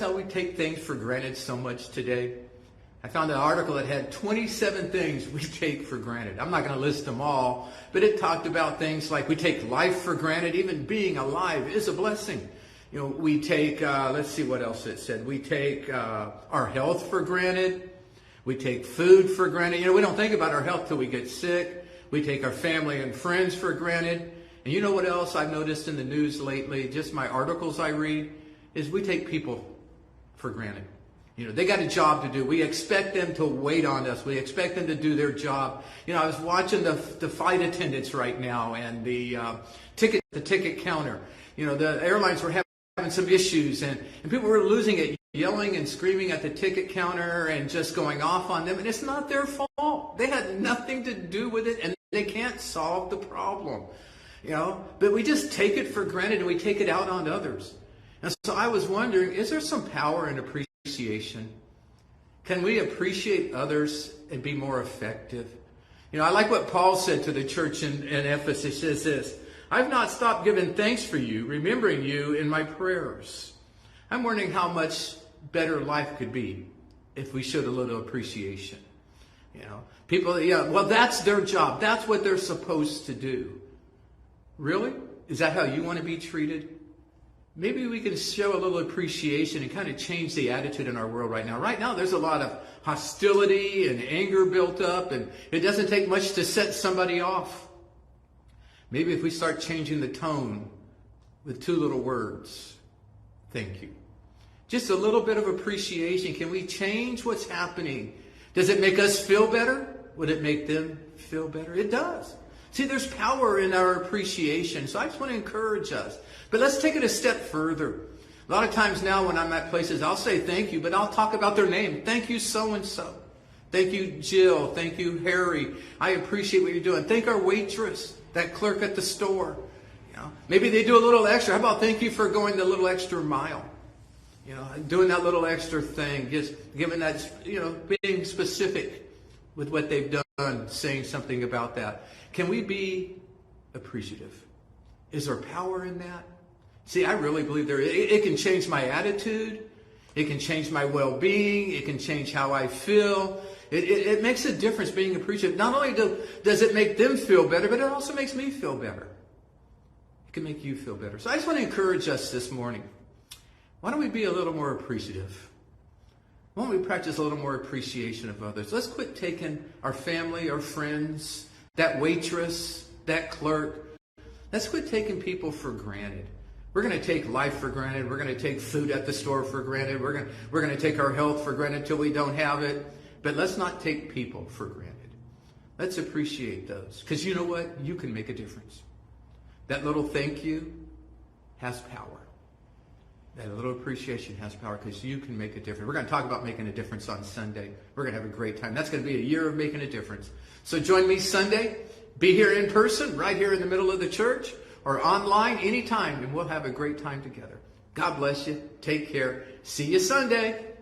how we take things for granted so much today? I found an article that had 27 things we take for granted. I'm not going to list them all, but it talked about things like we take life for granted. Even being alive is a blessing. You know, we take, let's see what else it said. We take our health for granted. We take food for granted. You know, we don't think about our health till we get sick. We take our family and friends for granted. And you know what else I've noticed in the news lately, just my articles I read, is we take people for granted. You know, they got a job to do. We expect them to wait on us. We expect them to do their job. You know, I was watching the flight attendants right now and the ticket counter. You know, the airlines were having some issues and people were losing it, yelling and screaming at the ticket counter and just going off on them. And it's not their fault. They had nothing to do with it and they can't solve the problem. You know, but we just take it for granted and we take it out on others. And so I was wondering, is there some power in appreciation? Can we appreciate others and be more effective? You know, I like what Paul said to the church in Ephesus. He says this, I've not stopped giving thanks for you, remembering you in my prayers. I'm wondering how much better life could be if we showed a little appreciation. You know, people, yeah, well, that's their job. That's what they're supposed to do. Really? Is that how you want to be treated? Maybe we can show a little appreciation and kind of change the attitude in our world right now. Right now, there's a lot of hostility and anger built up, and it doesn't take much to set somebody off. Maybe if we start changing the tone with two little words, thank you. Just a little bit of appreciation. Can we change what's happening? Does it make us feel better? Would it make them feel better? It does. See, there's power in our appreciation. So I just want to encourage us. But let's take it a step further. A lot of times now when I'm at places, I'll say thank you, but I'll talk about their name. Thank you, so-and-so. Thank you, Jill. Thank you, Harry. I appreciate what you're doing. Thank our waitress, that clerk at the store. You know, maybe they do a little extra. How about thank you for going the little extra mile? You know, doing that little extra thing, just giving that, you know, being specific with what they've done, saying something about that. Can we be appreciative? Is there power in that? See, I really believe there is. It can change my attitude. It can change my well-being. It can change how I feel. It makes a difference being appreciative. Not only does it make them feel better, but it also makes me feel better. It can make you feel better. So I just want to encourage us this morning. Why don't we be a little more appreciative? Why don't we practice a little more appreciation of others? Let's quit taking our family, our friends, that waitress, that clerk. Let's quit taking people for granted. We're going to take life for granted. We're going to take food at the store for granted. We're going to take our health for granted till we don't have it. But let's not take people for granted. Let's appreciate those. Because you know what? You can make a difference. That little thank you has power. That little appreciation has power because you can make a difference. We're going to talk about making a difference on Sunday. We're going to have a great time. That's going to be a year of making a difference. So join me Sunday. Be here in person, right here in the middle of the church, or online anytime, and we'll have a great time together. God bless you. Take care. See you Sunday.